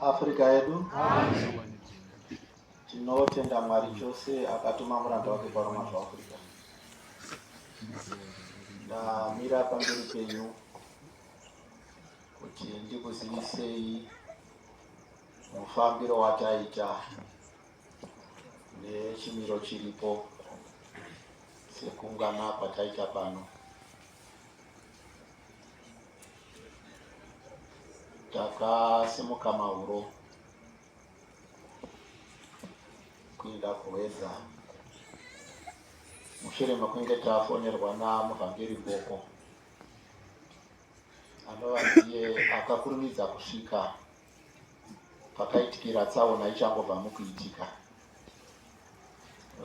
Afrika yedu tinotenda Mwari chose akatuma muranda wake paroma zvaAfrica. Ndamira pamberi penyu kuti ndikuzivisei mufambiro wataita nechimiro chiripo sekungana kwataita pano. Takasimuka mahuro kuenda kuwedza mushure mekunge tafonerwa namuvhangeri Mboko anova ndiye akakurumidza kusvika pakaitikira tsaona ichangobva mukuitika,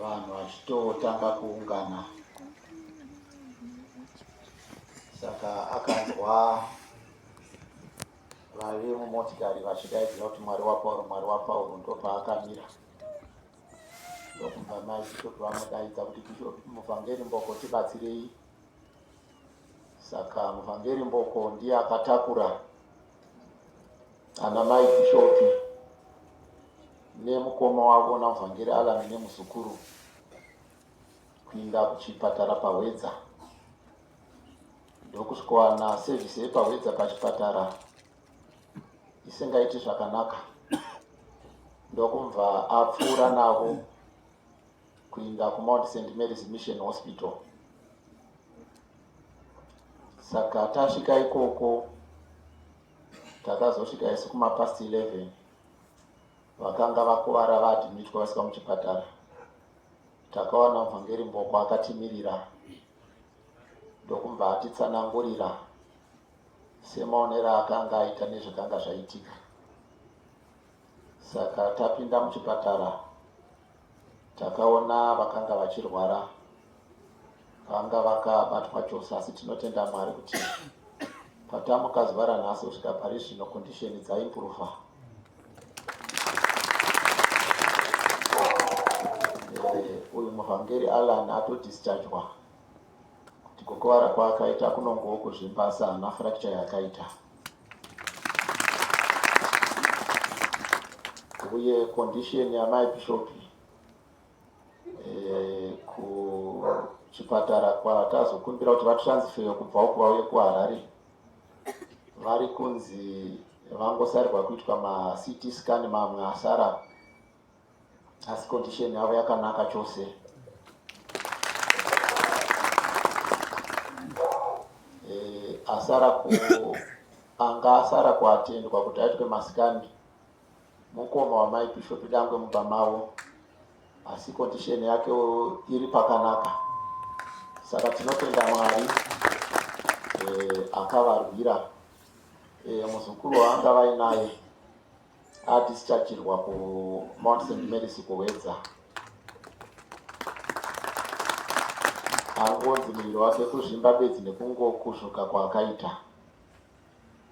vanhu vachitotanga kuungana. Saka akanzwa vari mumotikari vachidaidzira kuti Mwari waPauro, Mwari waPauro, ndopaakamira. Ndokubva maBishopu vamudaidza kuti muvhangeri Mboko, tibatsirei. Saka muvhangeri Mboko ndiye akatakura ana mai Bishopu nemukoma wavo namuvhangeri Alan nemuzukuru kuinda kuchipatara paWedza. Ndokusvikowana sevhisi yepaWedza pachipatara isingaiti zvakanaka, ndokumva apfuura navo kuinda kuMount St. Mary's Mission Hospital. Saka tasvika ikoko, takazosvika isu kumapasti 11, vakanga vakuvara vaadhimitwa vasika muchipatara. Takawana muvhangeri Mboko akatimirira, ndokumva atitsanangurira semaonero akanga aita nezvakanga zvaitika. Saka tapinda muchipatara, takaona vakanga vachirwara, vanga vakabatwa chose, asi tinotenda Mwari kuti patamuka zuva ranhasi kusvika pari zvino kondisheni dzaimpuruva. Uyu muvhangeri Alan atodischargwa kuti kukuvara kwaakaita kunongowo kuzvimbasa, haana fracture yakaita. Uye kondisheni yamai Bishopu kuchipatara kwatazokumbira kuti vatransfer kubva uku vauye kuHarare, vari kunzi vangosarirwa kuitwa maCT scan mamwe asara, asi kondisheni yavo yakanaka chose. Anga asara kuatendwa kuti aitwe masikani mukoma wamai Bishopu dangwe mumba mavo, asi kondisheni yake iri pakanaka. Saka tinotenda Mwari akavarwira. Muzukuru waanga vainaye adischargirwa kuMount St. Mary's kuWedza. Angonzi muviri wake kuzvimba bedzi nekungokuzvuka kwaakaita,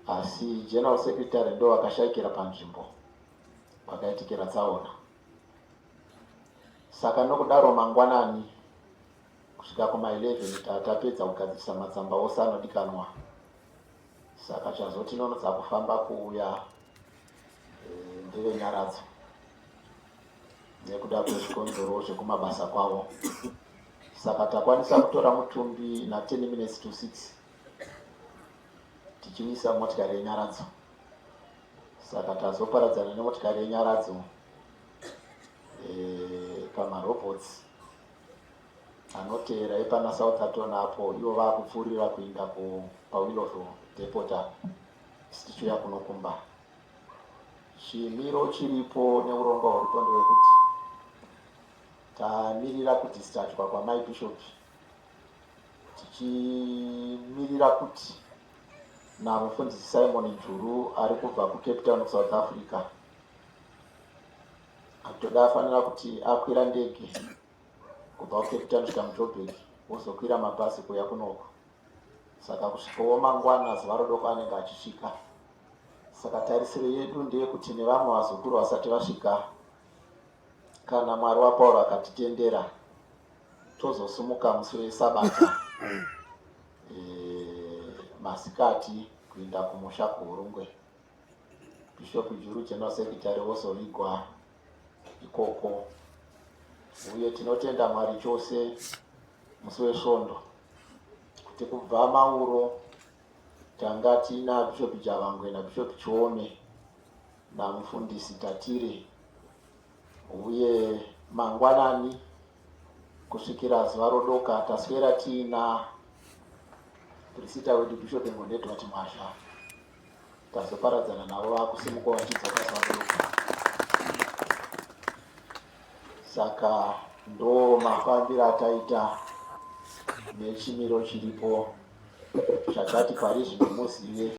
asi General Secretary ndo vakashayikira panzvimbo pakaitikira tsaona. Saka nokudaro mangwanani kusvika kuma11 tatapedza kugadzirisa matsamba ose anodikanwa. Saka chazotinonodza kufamba kuuya ndevenyaradzo nekuda kwezvikonzero zvekumabasa kwavo. Saka takwanisa kutora mutumbi na 10 minutes to 6 tichiuyisa motikari yenyaradzo. Saka tazoparadzana nemotikari yenyaradzo pamarobots anoteera epana Southampton apo, ivo vaakupfuurira kuinda paWillow Depot tichiuya kunokumba. Chimiro chiripo neurongwa huripo ndewekuti tamirira kudischargwa kwamai Bishopu, tichimirira kuti namufundisi Simon Juru ari kubva kuCape Town South Africa atoda afanira kuti akwira ndege kubva kuCape Town kusvika muJoburg ozokwira mabhazi kuya kunoko. Saka kusvikawo mangwana zuva rodoko anenge achisvika. Saka tarisiro yedu ndeyekuti nevamwe vazukuru vasati vasvika, kana Mwari waPauro akatitendera, tozosumuka musi weSabata masikati kuenda kumusha kuHurungwe. Bishop Juru General Secretary wozovigwa ikoko. Uye tinotenda Mwari chose musi wesvondo kuti kubva Mauro tanga tina Bishop Javangwe naBishop Chiome namufundisi Tatire, uye mangwanani kusvikira zuva rodoka taswera tina Prisita wedu Bishop Ngondeti vati Mwasha, tazoparadzana navo vakusimuka vachidzoka zuva rodoka. Saka ndo mafambiro ataita nechimiro chiripo chakati pari zvino muzive